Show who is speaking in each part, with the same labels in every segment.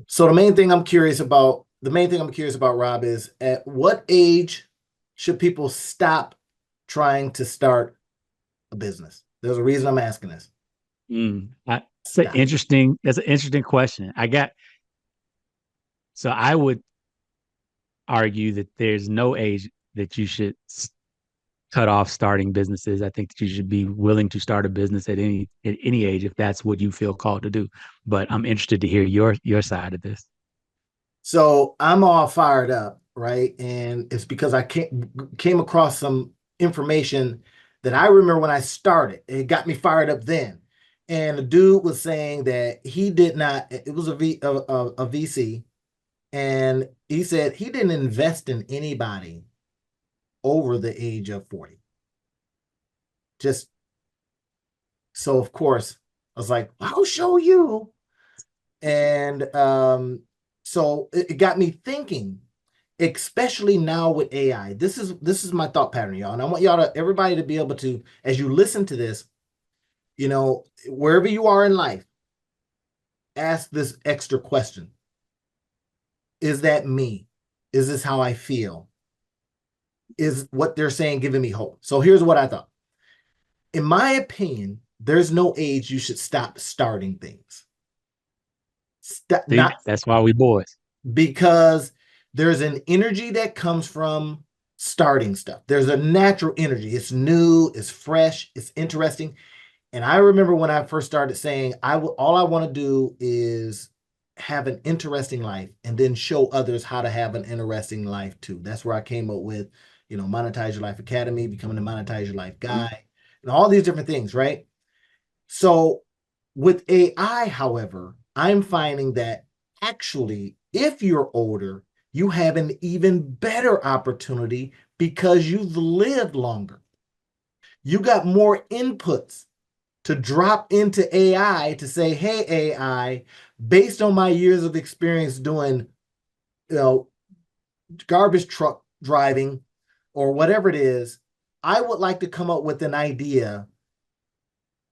Speaker 1: So the main thing I'm curious about, Rob, is at what age should people stop trying to start a business? There's a reason I'm asking this. Stop.
Speaker 2: That's an interesting question. So I would argue that there's no age that you should cut off starting businesses. I think that you should be willing to start a business at any age if that's what you feel called to do. But I'm interested to hear your side of this.
Speaker 1: So I'm all fired up, right? And it's because I came across some information that I remember when I started. It got me fired up then. And the dude was saying that he did not, it was a VC, and he said he didn't invest in anybody over the age of 40. Just so, of course, I was like, I'll show you. And so it got me thinking, especially now with AI. This is my thought pattern, y'all. And I want everybody to be able to, as you listen to this, wherever you are in life, ask this extra question. Is that me? Is this how I feel? Is what they're saying giving me hope? So here's what I thought. In my opinion, there's no age you should stop starting things.
Speaker 2: See,
Speaker 1: Not
Speaker 2: that's why we boys.
Speaker 1: because there's an energy that comes from starting stuff. There's a natural energy. It's new, it's fresh, it's interesting. And I remember when I first started saying, all I want to do is have an interesting life and then show others how to have an interesting life too. That's where I came up with, Monetize Your Life Academy, becoming a Monetize Your Life guy, and all these different things, right? So with AI, however, I'm finding that actually, if you're older, you have an even better opportunity because you've lived longer. You got more inputs to drop into AI to say, hey, AI, based on my years of experience doing, you know, garbage truck driving or whatever it is, I would like to come up with an idea.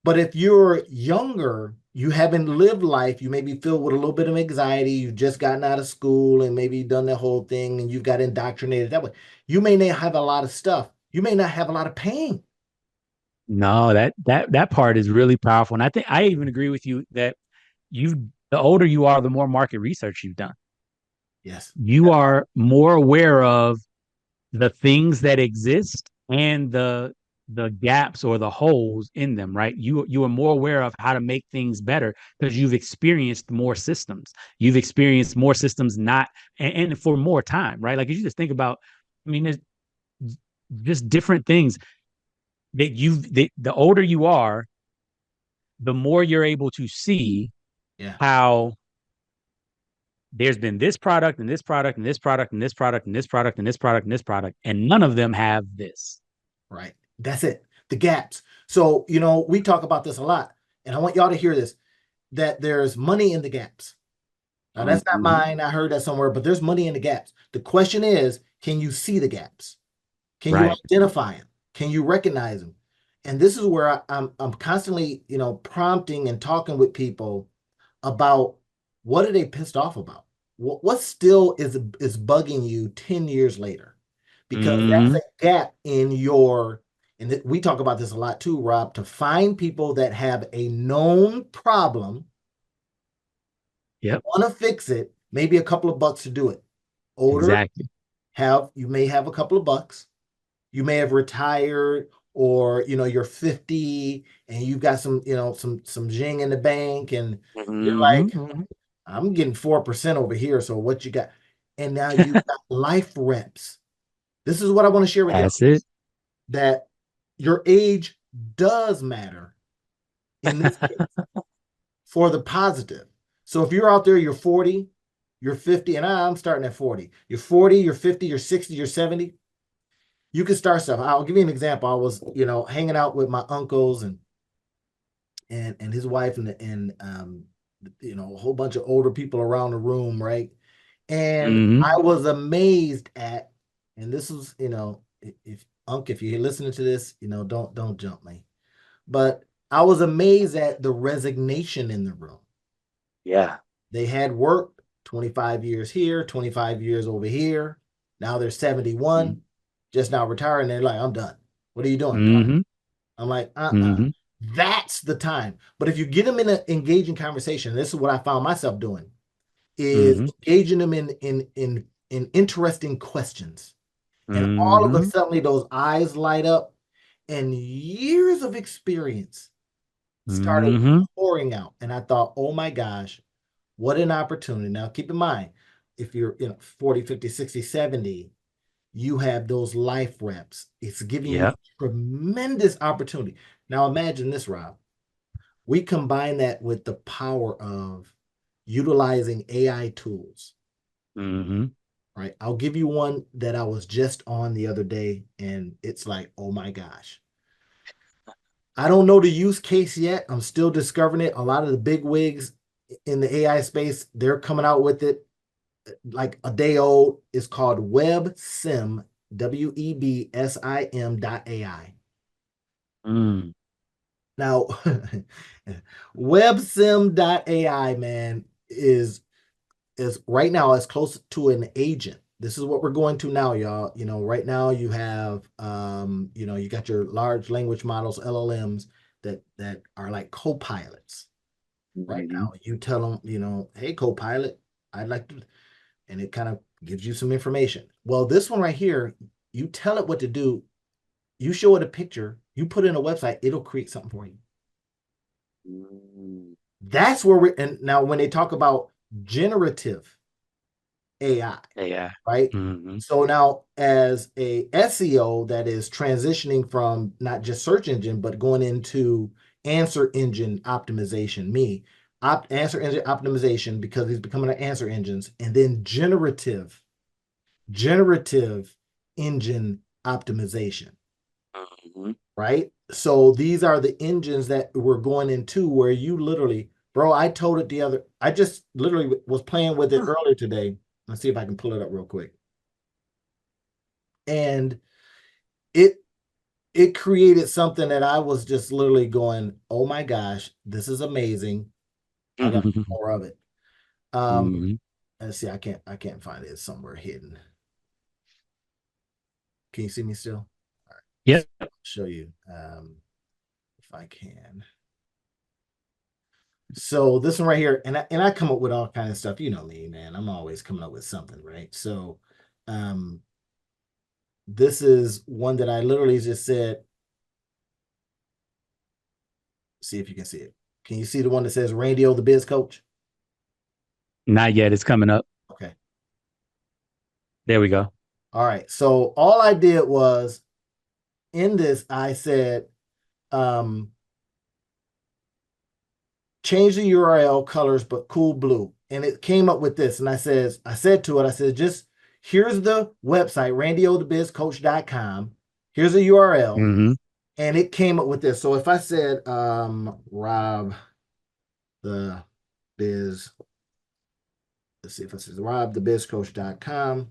Speaker 1: But if you're younger, you haven't lived life, you may be filled with a little bit of anxiety, you've just gotten out of school and maybe done the whole thing and you've got indoctrinated that way. You may not have a lot of stuff. You may not have a lot of pain.
Speaker 2: No, that part is really powerful. And I think I even agree with you that the older you are, the more market research you've done.
Speaker 1: Yes.
Speaker 2: You are more aware of the things that exist and the gaps or the holes in them, right? You are more aware of how to make things better because you've experienced more systems. You've experienced more systems not and for more time, right? Like if you just think about, I mean, there's just different things the older you are, the more you're able to see
Speaker 1: Yeah.
Speaker 2: how there's been this product and this product and this product and this product and this product and this product and this product, and none of them have this.
Speaker 1: Right. That's it. The gaps. So, we talk about this a lot, and I want y'all to hear this, that there's money in the gaps. Now, that's not
Speaker 2: Mm-hmm.
Speaker 1: mine. I heard that somewhere, but there's money in the gaps. The question is, can you see the gaps? Can you
Speaker 2: Right.
Speaker 1: identify them? Can you recognize them? And this is where I'm constantly, prompting and talking with people about what are they pissed off about? What still is bugging you 10 years later? Because that's
Speaker 2: Mm-hmm.
Speaker 1: a gap in and we talk about this a lot too, Rob, to find people that have a known problem,
Speaker 2: Yep.
Speaker 1: want to fix it, maybe a couple of bucks to do it. Older,
Speaker 2: Exactly.
Speaker 1: you may have a couple of bucks. You may have retired, or you're 50 and you've got some zing in the bank, and you're like,
Speaker 2: Mm-hmm.
Speaker 1: I'm getting 4% over here. So what you got? And now you got life reps. This is what I want to share with you,
Speaker 2: That's it.
Speaker 1: that your age does matter in this case for the positive. So if you're out there, you're 40, you're 50, and I'm starting at 40. You're 40, you're 50, you're 60, you're 70. You can start stuff. I'll give you an example. I was, hanging out with my uncles and his wife and a whole bunch of older people around the room, right? And
Speaker 2: Mm-hmm.
Speaker 1: I was amazed at, and this was, if you're listening to this, don't jump me. But I was amazed at the resignation in the room.
Speaker 2: Yeah.
Speaker 1: They had worked 25 years here, 25 years over here. Now they're 71, just now retiring. They're like, I'm done. What are you doing?
Speaker 2: Mm-hmm.
Speaker 1: I'm like,
Speaker 2: Mm-hmm.
Speaker 1: That's the time. But if you get them in an engaging conversation, this is what I found myself doing, is
Speaker 2: Mm-hmm.
Speaker 1: engaging them in interesting questions. And all of a
Speaker 2: Mm-hmm.
Speaker 1: sudden, those eyes light up, and years of experience started
Speaker 2: Mm-hmm.
Speaker 1: pouring out. And I thought, oh my gosh, what an opportunity. Now, keep in mind, if you're 40, 50, 60, 70, you have those life reps. It's giving you
Speaker 2: Yep.
Speaker 1: tremendous opportunity. Now, imagine this, Rob. We combine that with the power of utilizing AI tools,
Speaker 2: Mm-hmm.
Speaker 1: right? I'll give you one that I was just on the other day, and it's like, oh my gosh. I don't know the use case yet. I'm still discovering it. A lot of the big wigs in the AI space, they're coming out with it like a day old. It's called WebSim, WebSim.ai.
Speaker 2: Mm.
Speaker 1: Now, WebSim.ai, man, is right now as close to an agent. This is what we're going to now, y'all. Right now you have you got your large language models, LLMs, that are like co-pilots. Right
Speaker 2: Mm-hmm.
Speaker 1: now, you tell them, hey, co-pilot, I'd like to, and it kind of gives you some information. Well, this one right here, you tell it what to do, you show it a picture, you put in a website, it'll create something for you.
Speaker 2: Mm.
Speaker 1: That's where we're, and now when they talk about generative AI,
Speaker 2: Yeah.
Speaker 1: right?
Speaker 2: Mm-hmm.
Speaker 1: So now, as a SEO that is transitioning from not just search engine, but going into answer engine optimization, answer engine optimization, because he's becoming an answer engines, and then generative engine optimization,
Speaker 2: Mm-hmm.
Speaker 1: right? So these are the engines that we're going into where you literally, bro, I just literally was playing with it earlier today. Let's see if I can pull it up real quick. And it it created something that I was just literally going, oh my gosh, this is amazing. I got more of it. Um,
Speaker 2: Mm-hmm.
Speaker 1: let's see, I can't find it. It's somewhere hidden. Can you see me still? All right,
Speaker 2: Yep.
Speaker 1: show you if I can. So this one right here, and I come up with all kind of stuff. You know me, man. I'm always coming up with something, right? So um this is one that I literally just said, see if you can see it. Can you see the one that says Radio the Biz Coach?
Speaker 2: Not yet. It's coming up.
Speaker 1: Okay.
Speaker 2: There we go.
Speaker 1: All right. So all I did was in this, I said, um, change the URL colors, but cool blue. And it came up with this. And I said to it, I said, just here's the website, randyodabizcoach.com. Here's a URL.
Speaker 2: Mm-hmm.
Speaker 1: And it came up with this. So if I said Rob the Biz, let's see if I said robthebizcoach.com,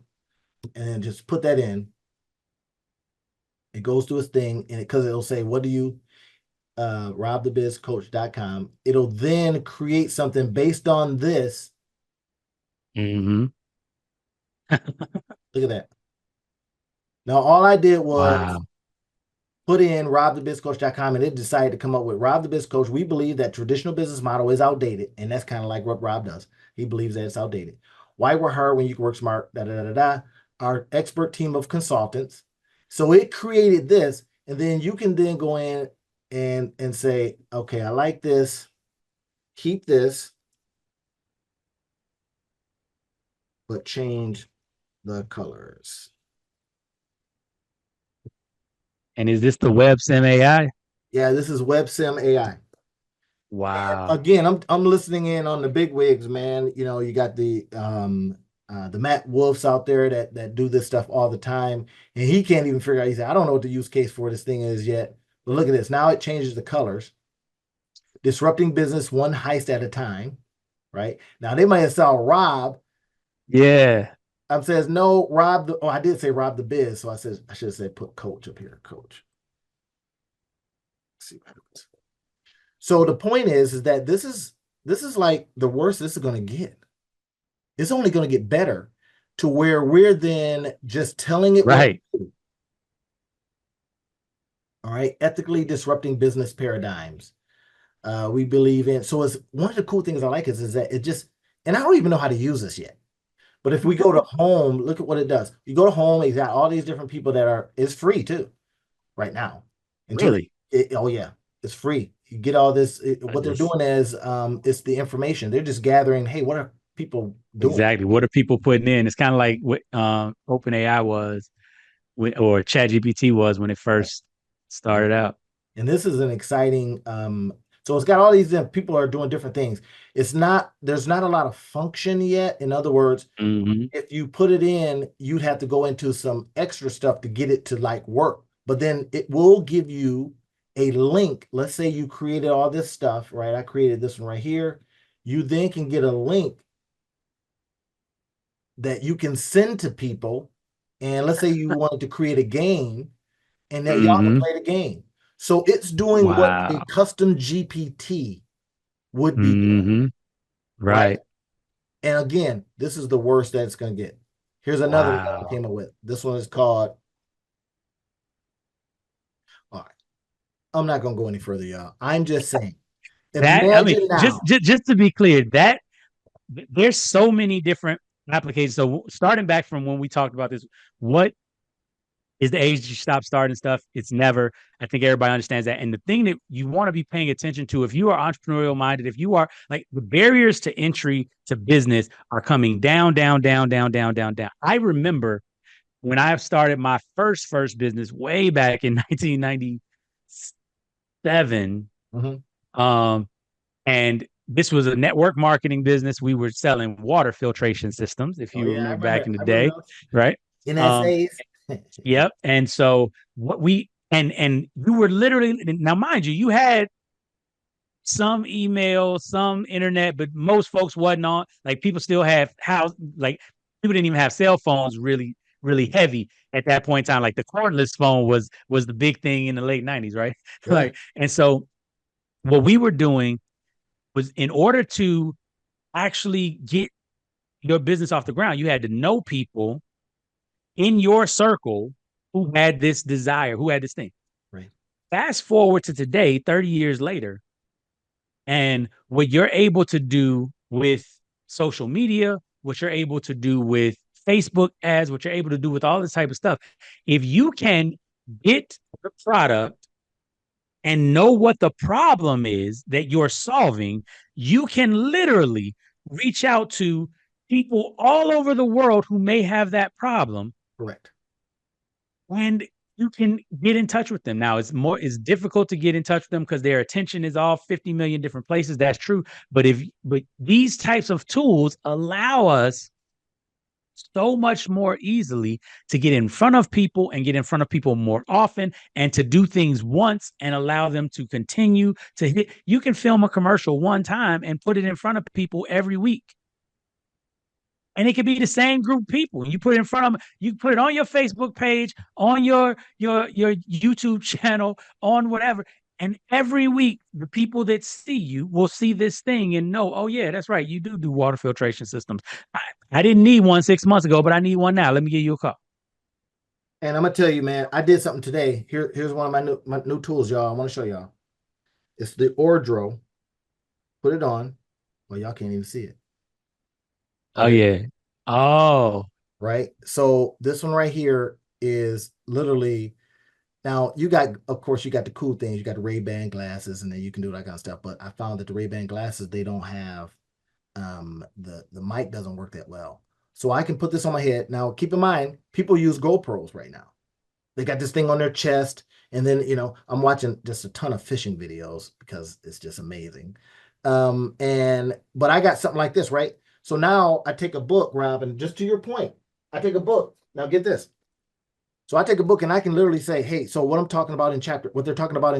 Speaker 1: and then just put that in, it goes through its thing, and because it'll say, what do you robthebizcoach.com, it'll then create something based on this.
Speaker 2: Mm-hmm.
Speaker 1: Look at that. Now all I did was
Speaker 2: Wow.
Speaker 1: put in robthebizcoach.com, and it decided to come up with Rob the Biz Coach. We believe that traditional business model is outdated, and that's kind of like what Rob does. He believes that it's outdated. Why work hard when you can work smart? Da da da da. Our expert team of consultants. So it created this, and then you can then go in and say, okay, I like this. Keep this, but change the colors.
Speaker 2: And is this the WebSim AI?
Speaker 1: Yeah, this is WebSim AI.
Speaker 2: Wow.
Speaker 1: Again, I'm listening in on the big wigs, man. You got the Matt Wolfs out there that do this stuff all the time, and he can't even figure out. He said, I don't know what the use case for this thing is yet. But look at this. Now it changes the colors, disrupting business one heist at a time. Right now, they might have saw Rob.
Speaker 2: Yeah.
Speaker 1: I says no, Rob. Oh, I did say Rob the Biz, so I should have said put Coach up here, Coach. Let's see what happens. So the point is that this is like the worst this is going to get. It's only going to get better to where we're then just telling it what
Speaker 2: Right.
Speaker 1: to do. All right. Ethically disrupting business paradigms. We believe in, so it's one of the cool things I like is that it just, and I don't even know how to use this yet. But if we go to home, look at what it does. You go to home, you got all these different people that are, it's free too, right now. Until
Speaker 2: Really?
Speaker 1: oh yeah, it's free. You get all this.
Speaker 2: I
Speaker 1: What they're
Speaker 2: just
Speaker 1: doing is, it's the information. They're just gathering. Hey, what are people doing?
Speaker 2: exactly. What are people putting in? It's kind of like what OpenAI was or ChatGPT was when it
Speaker 1: Right.
Speaker 2: first
Speaker 1: Right.
Speaker 2: started out.
Speaker 1: And this is an exciting. So it's got all these people are doing different things. It's not. There's not a lot of function yet. In other words,
Speaker 2: Hmm.
Speaker 1: if you put it in, you'd have to go into some extra stuff to get it to like work. But then it will give you a link. Let's say you created all this stuff, right? I created this one right here. You then can get a link that you can send to people. And let's say you wanted to create a game and that y'all can
Speaker 2: Hmm.
Speaker 1: play the game. So it's doing what a
Speaker 2: Wow.
Speaker 1: custom GPT would be doing,
Speaker 2: Hmm.
Speaker 1: right?
Speaker 2: Right.
Speaker 1: And again, this is the worst that it's going to get. Here's another one that I
Speaker 2: Wow.
Speaker 1: came up with. This one is called, all right, I'm not going to go any further, y'all. I'm just saying,
Speaker 2: That I mean,
Speaker 1: imagine now.
Speaker 2: just to be clear, that there's so many different applications. So starting back from when we talked about this, what is the age you stop starting stuff? It's never. I think everybody understands that. And the thing that you want to be paying attention to, if you are entrepreneurial minded, if you are like the barriers to entry to business are coming down, down, down, down, down, down, down. I remember when I started my first business way back in 1997.
Speaker 1: Mhm.
Speaker 2: Um, and this was a network marketing business. We were selling water filtration systems, if
Speaker 1: Oh
Speaker 2: you
Speaker 1: yeah,
Speaker 2: remember back in the
Speaker 1: I remember
Speaker 2: day,
Speaker 1: those
Speaker 2: right? Um,
Speaker 1: NSAs.
Speaker 2: yep. And so what we and you were literally now, mind you, you had some email, some internet, but most folks wasn't on. Like people still have house, like people didn't even have cell phones really, really heavy at that point in time. Like the cordless phone was the big thing in the late 90s, right?
Speaker 1: Yeah,
Speaker 2: Like, and so what we were doing was in order to actually get your business off the ground, you had to know people in your circle who had this desire, who had this thing.
Speaker 1: right,
Speaker 2: Fast forward to today, 30 years later, and what you're able to do with social media, what you're able to do with Facebook ads, what you're able to do with all this type of stuff. If you can get the product and know what the problem is that you're solving, you can literally reach out to people all over the world who may have that problem
Speaker 1: correct.
Speaker 2: and you can get in touch with them. Now it's difficult to get in touch with them because their attention is all 50 million different places. That's true. But these types of tools allow us so much more easily to get in front of people and get in front of people more often and to do things once and allow them to continue to hit. You can film a commercial one time and put it in front of people every week. And it could be the same group of people. You put it in front of them, you put it on your Facebook page, on your YouTube channel, on whatever. And every week, the people that see you will see this thing and know, oh yeah, that's right. You do water filtration systems. I didn't need one 6 months ago, but I need one now. Let me give you a call.
Speaker 1: And I'm gonna tell you, man, I did something today. Here's one of my new tools, y'all. I want to show y'all. It's the Ordro. Put it on. Well, y'all can't even see it. Oh,
Speaker 2: Oh
Speaker 1: there,
Speaker 2: yeah. Oh,
Speaker 1: right? So this one right here is literally, now you got, of course, you got the cool things. You got the Ray-Ban glasses, and then you can do that kind of stuff. But I found that the Ray-Ban glasses, they don't have, the mic doesn't work that well. So I can put this on my head. Now, keep in mind, people use GoPros right now. They got this thing on their chest, and then I'm watching just a ton of fishing videos because it's just amazing. And but I got something like this, right? So now I take a book, Rob, and just to your point, I take a book. Now get this. So I take a book and I can literally say, hey, so what they're talking about in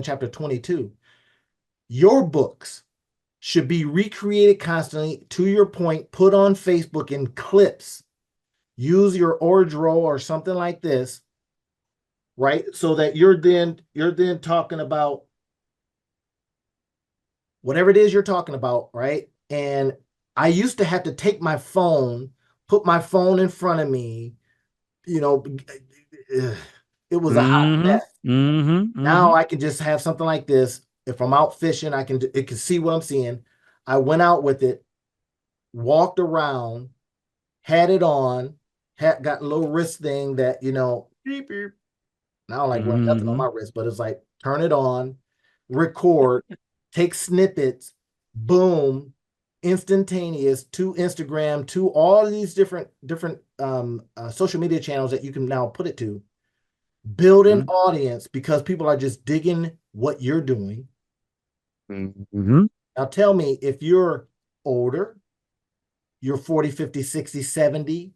Speaker 1: chapter 22, your books should be recreated constantly, to your point, put on Facebook in clips. Use your Ordro or something like this, right? So that you're then talking about whatever it is you're talking about, right? And I used to have to take my phone, put my phone in front of me, you know, it was a hot
Speaker 2: Mm-hmm.
Speaker 1: mess.
Speaker 2: Mm-hmm.
Speaker 1: Now
Speaker 2: Mm-hmm.
Speaker 1: I can just have something like this. If I'm out fishing, it can see what I'm seeing. I went out with it, walked around, had it on, had got a little wrist thing that, beep, beep. I don't like wearing nothing on
Speaker 2: Mm-hmm.
Speaker 1: my wrist, but it's like turn it on, record, take snippets, boom, instantaneous to Instagram, to all of these different social media channels that you can now put it to. Build an audience because people are just digging what you're doing.
Speaker 2: Mm-hmm.
Speaker 1: Now tell me if you're older, you're 40, 50, 60, 70,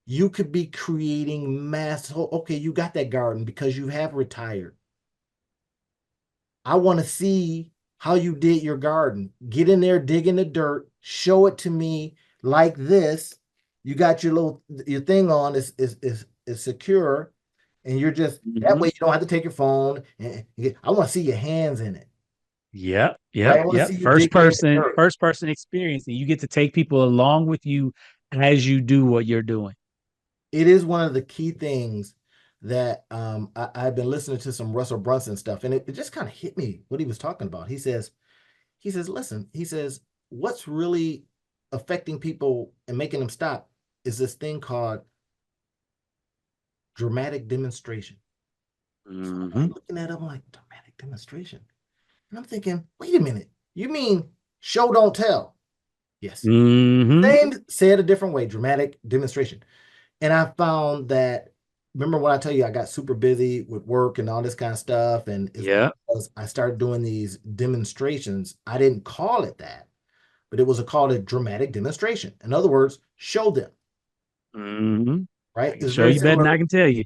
Speaker 1: you could be creating mass. Okay, you got that garden because you have retired. I want to see how you did your garden. Get in there, dig in the dirt, show it to me like this. You got your thing on is secure, and you're just that
Speaker 2: Mm-hmm.
Speaker 1: way you don't have to take your phone. I want to see your hands in it,
Speaker 2: Yep,
Speaker 1: right?
Speaker 2: yep,
Speaker 1: I want to
Speaker 2: yep.
Speaker 1: see you digging in the dirt.
Speaker 2: First person experience, and you get to take people along with you as you do what you're doing.
Speaker 1: It is one of the key things that I've been listening to some Russell Brunson stuff, and it just kind of hit me what he was talking about. Listen, he says, what's really affecting people and making them stop is this thing called dramatic demonstration. So I'm
Speaker 2: Mm-hmm.
Speaker 1: like looking at it, I'm like, dramatic demonstration. And I'm thinking, wait a minute, you mean show don't tell? Yes.
Speaker 2: Mm-hmm.
Speaker 1: Same said a different way, dramatic demonstration. And I found that, remember when I tell you I got super busy with work and all this kind of stuff, and it's
Speaker 2: Yeah.
Speaker 1: because I started doing these demonstrations. I didn't call it that, but it was called a dramatic demonstration. In other words, show them,
Speaker 2: Mm-hmm.
Speaker 1: right?
Speaker 2: I can
Speaker 1: It's
Speaker 2: show
Speaker 1: very
Speaker 2: you better than
Speaker 1: similar.
Speaker 2: I can tell you.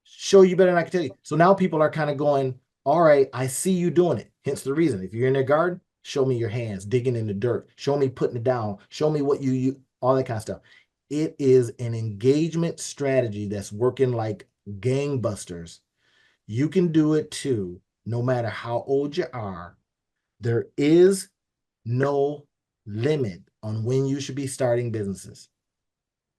Speaker 1: Show you better than I can tell you. So now people are kind of going, all right, I see you doing it. Hence the reason. If you're in their garden, show me your hands digging in the dirt. Show me putting it down. Show me what you all that kind of stuff. It is an engagement strategy that's working like gangbusters. You can do it too, no matter how old you are. There is no limit on when you should be starting businesses.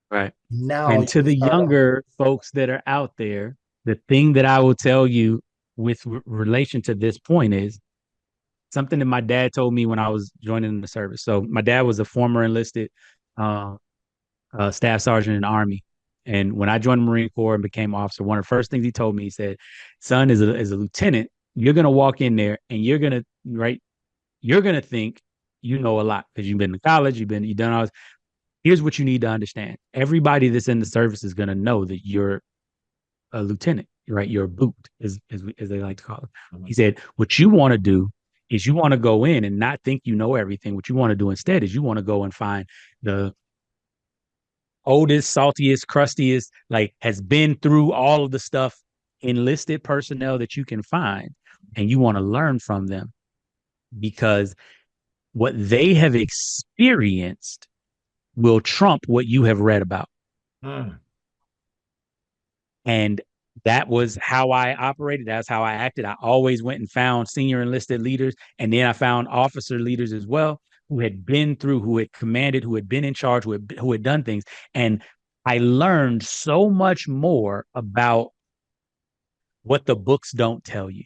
Speaker 2: Right.
Speaker 1: Now
Speaker 2: And
Speaker 1: you
Speaker 2: to
Speaker 1: can
Speaker 2: the
Speaker 1: start them.
Speaker 2: younger folks that are out there, the thing that I will tell you with relation to this point is something that my dad told me when I was joining the service. So my dad was a former enlisted uh, staff sergeant in the Army. And when I joined the Marine Corps and became officer, one of the first things he told me, he said, son, as a lieutenant, you're going to walk in there and you're going to think you know a lot because you've been to college, you've done all this. Here's what you need to understand. Everybody that's in the service is going to know that you're a lieutenant, right? You're a boot, as they like to call it. He said, what you want to do is you want to go in and not think you know everything. What you want to do instead is you want to go and find the oldest, saltiest, crustiest, like has been through all of the stuff, enlisted personnel that you can find, and you want to learn from them because what they have experienced will trump what you have read about.
Speaker 1: Mm.
Speaker 2: And that was how I operated. That's how I acted. I always went and found senior enlisted leaders, and then I found officer leaders as well who had been through, who had commanded, who had been in charge, who had done things. And I learned so much more about what the books don't tell you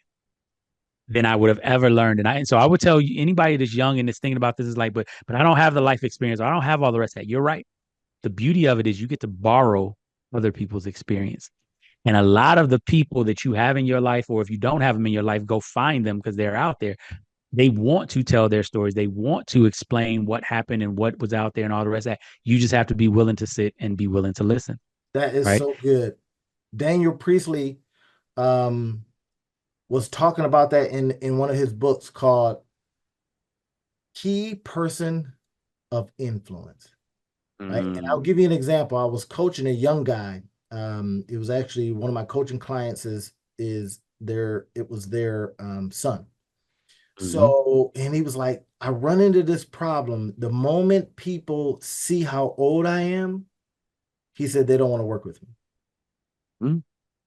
Speaker 2: than I would have ever learned. And so I would tell you anybody that's young and is thinking about this is like, but I don't have the life experience. I don't have all the rest of that. You're right. The beauty of it is you get to borrow other people's experience. And a lot of the people that you have in your life, or if you don't have them in your life, go find them because they're out there. They want to tell their stories. They want to explain what happened and what was out there and all the rest of that. You just have to be willing to sit and be willing to listen.
Speaker 1: That is
Speaker 2: Right.
Speaker 1: so good. Daniel Priestley um, was talking about that in one of his books called Key Person of Influence. Right. And I'll
Speaker 2: Mm-hmm.
Speaker 1: give you an example. I was coaching a young guy. It was actually one of my coaching clients is their it was their son.
Speaker 2: Mm-hmm.
Speaker 1: So, and he was like, I run into this problem. The moment people see how old I am, he said they don't want to work with me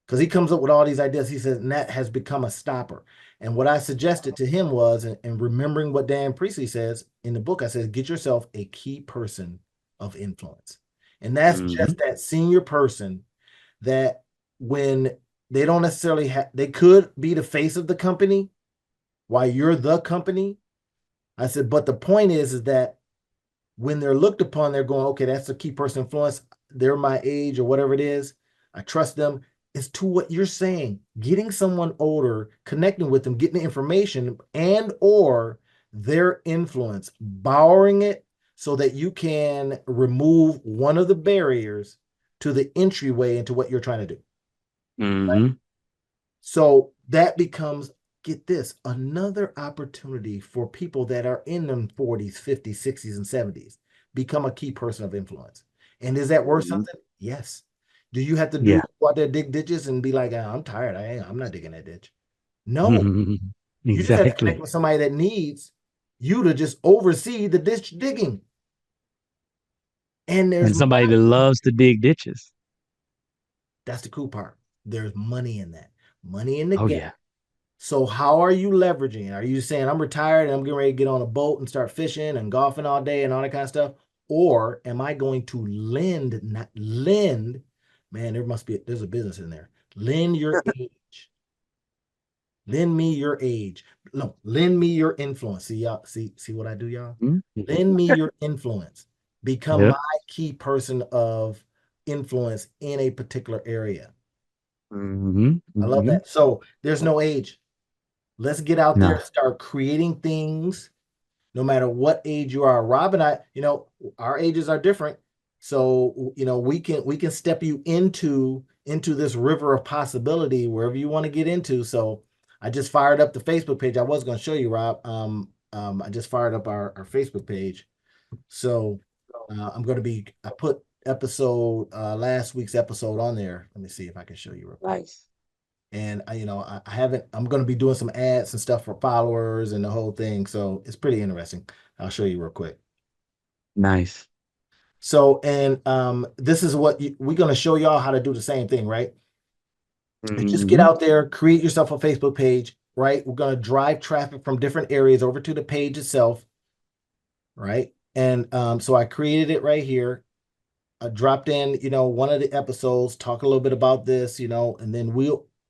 Speaker 1: because he comes up with all these ideas. He says, and that has become a stopper. And what I suggested to him was, and remembering what Dan Priestley says in the book, I said, get yourself a key person of influence. And that's
Speaker 2: Mm-hmm.
Speaker 1: just that senior person that when they don't necessarily have, they could be the face of the company while you're the company. I said, but the point is that when they're looked upon, they're going, okay, that's a key person influence. They're my age or whatever it is. I trust them. It's to what you're saying, getting someone older, connecting with them, getting the information and or their influence, borrowing it so that you can remove one of the barriers to the entryway into what you're trying to do.
Speaker 2: Mm-hmm.
Speaker 1: So that becomes, get this, another opportunity for people that are in them 40s, 50s, 60s, and 70s. Become a key person of influence. And is that worth
Speaker 2: Mm-hmm.
Speaker 1: something? Yes. Do you have to
Speaker 2: Yeah.
Speaker 1: go out there, dig ditches and be like, I'm tired. I'm not digging that ditch. No, you just have to connect
Speaker 2: Exactly.
Speaker 1: with somebody that needs you to just oversee the ditch digging. And there's
Speaker 2: And somebody that loves to dig ditches.
Speaker 1: that's the cool part. There's money in that, money in the
Speaker 2: Oh
Speaker 1: gap.
Speaker 2: yeah.
Speaker 1: So how are you leveraging? Are you saying I'm retired and I'm getting ready to get on a boat and start fishing and golfing all day and all that kind of stuff? Or am I going to lend, not lend? Man, there's a business in there. Lend your age. Lend me your age. No, lend me your influence. See y'all, see what I do, y'all?
Speaker 2: Mm-hmm.
Speaker 1: Lend me your influence. Become
Speaker 2: Yep.
Speaker 1: my key person of influence in a particular area.
Speaker 2: Mm-hmm.
Speaker 1: I love
Speaker 2: Mm-hmm.
Speaker 1: that. So there's no age. Let's get out there,
Speaker 2: No.
Speaker 1: start creating things, no matter what age you are. Rob and I, our ages are different. So, we can step you into this river of possibility wherever you want to get into. So I just fired up the Facebook page. I was going to show you, Rob. I just fired up our Facebook page. So I put last week's episode on there. Let me see if I can show you real quick.
Speaker 2: Nice.
Speaker 1: And I haven't, I'm going to be doing some ads and stuff for followers and the whole thing. So it's pretty interesting. I'll show you real quick.
Speaker 2: Nice.
Speaker 1: So, and this is what we're going to show y'all how to do the same thing, right? And just get
Speaker 2: Mm-hmm.
Speaker 1: out there, create yourself a Facebook page, right? We're going to drive traffic from different areas over to the page itself, right? And so I created it right here. I dropped in, one of the episodes, talk a little bit about this, and then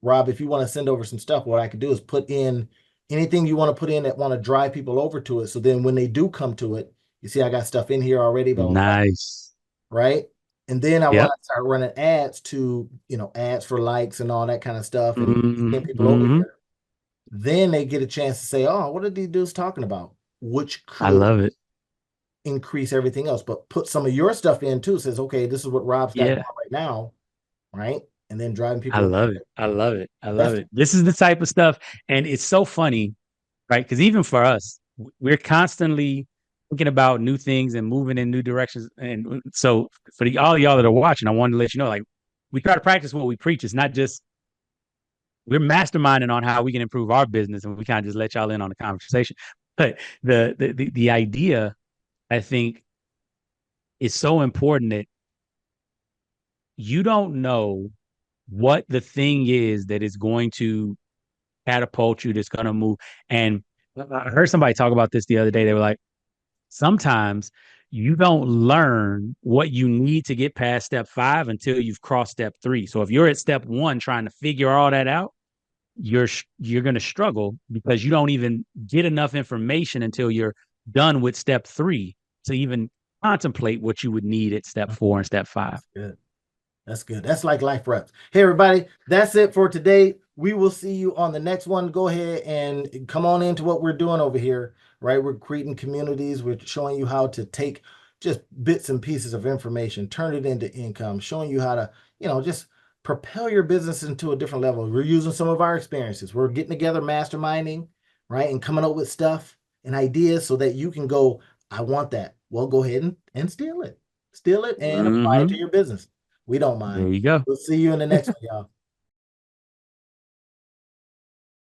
Speaker 1: Rob, if you want to send over some stuff, what I could do is put in anything you want to put in that want to drive people over to it. So then when they do come to it, you see, I got stuff in here already, blah, blah, blah,
Speaker 2: Nice.
Speaker 1: right? And then I want
Speaker 2: Yep.
Speaker 1: to start running ads to, ads for likes and all that kind of stuff and
Speaker 2: Mm-hmm.
Speaker 1: get people over
Speaker 2: Mm-hmm.
Speaker 1: here. Then they get a chance to say, oh, what are these dudes talking about? Which
Speaker 2: I
Speaker 1: could
Speaker 2: love it.
Speaker 1: increase everything else, but put some of your stuff in too. Says, okay, this is what Rob's got
Speaker 2: Yeah.
Speaker 1: going right now, right? And then driving
Speaker 2: I
Speaker 1: people over.
Speaker 2: love it. I love it. I love
Speaker 1: That's
Speaker 2: it. This is the type of stuff. And it's so funny, right? Because even for us, we're constantly thinking about new things and moving in new directions. And so for all y'all that are watching, I wanted to let you know, like, we try to practice what we preach. It's not just we're masterminding on how we can improve our business, and we kind of just let y'all in on the conversation. But the idea, I think, is so important that you don't know what the thing is that is going to catapult you, that's going to move. And I heard somebody talk about this the other day. They were like, sometimes you don't learn what you need to get past step 5 until you've crossed step 3. So if you're at step 1 trying to figure all that out, you're going to struggle because you don't even get enough information until you're done with step 3 to even contemplate what you would need at step 4 and step 5.
Speaker 1: good. That's good. That's like life reps. Hey, everybody, that's it for today. We will see you on the next one. Go ahead and come on into what we're doing over here, right? We're creating communities. We're showing you how to take just bits and pieces of information, turn it into income, showing you how to, just propel your business into a different level. We're using some of our experiences. We're getting together, masterminding, right? And coming up with stuff and ideas so that you can go, I want that. Well, go ahead and steal it. Steal it and apply it to
Speaker 2: Mm-hmm.
Speaker 1: your business. We don't
Speaker 2: There
Speaker 1: mind.
Speaker 2: you go.
Speaker 1: We'll see you in the next one, y'all.